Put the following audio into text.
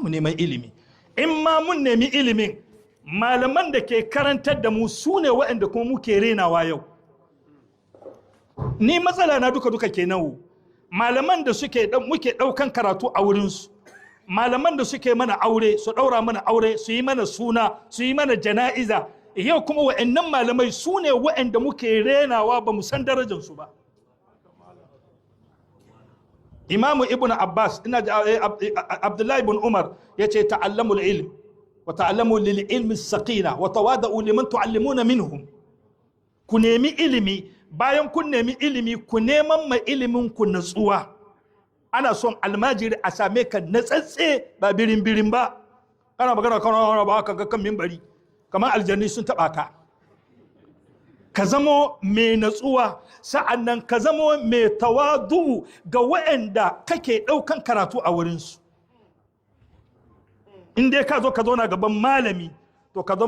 mu neman ilimi. In ma mun nemi ilimin, malaman da ke karantar da mu su ne waɗanda kuma muke renawa yau. Ni matsala na duka kenan. Malaman da muke ɗaukan karatu a wurinsu, malaman da suke mana aure, su ɗaura mana aure, su yi mana suna, su yi mana jana'iza, yau kuma waɗannan malamai su ne waɗanda muke renawa ba mu san darajarsu ba. Imamu Ibn Abbas, Abdullahi ibn Umar ya ce ta'allamul ilm wa ta'allamu lil ilmi saqina wa tawada'u liman tu'allimuna minhum. Ku nemi ilimi, bayan kun nemi ilimi ku neman ma ilimin ku natsuwa. Ana son almajiri a same ka natsatse ba birin ba. Kana magana kana ba ka ga kan minbari kamar aljanni sun taba ka. Ka zamo mai natsuwa, sa'annan ka zamo mai tawadu ga waɗanda kake ɗaukan karatu a wurinsu. In dai ka zo na gaban malami, to ka zamo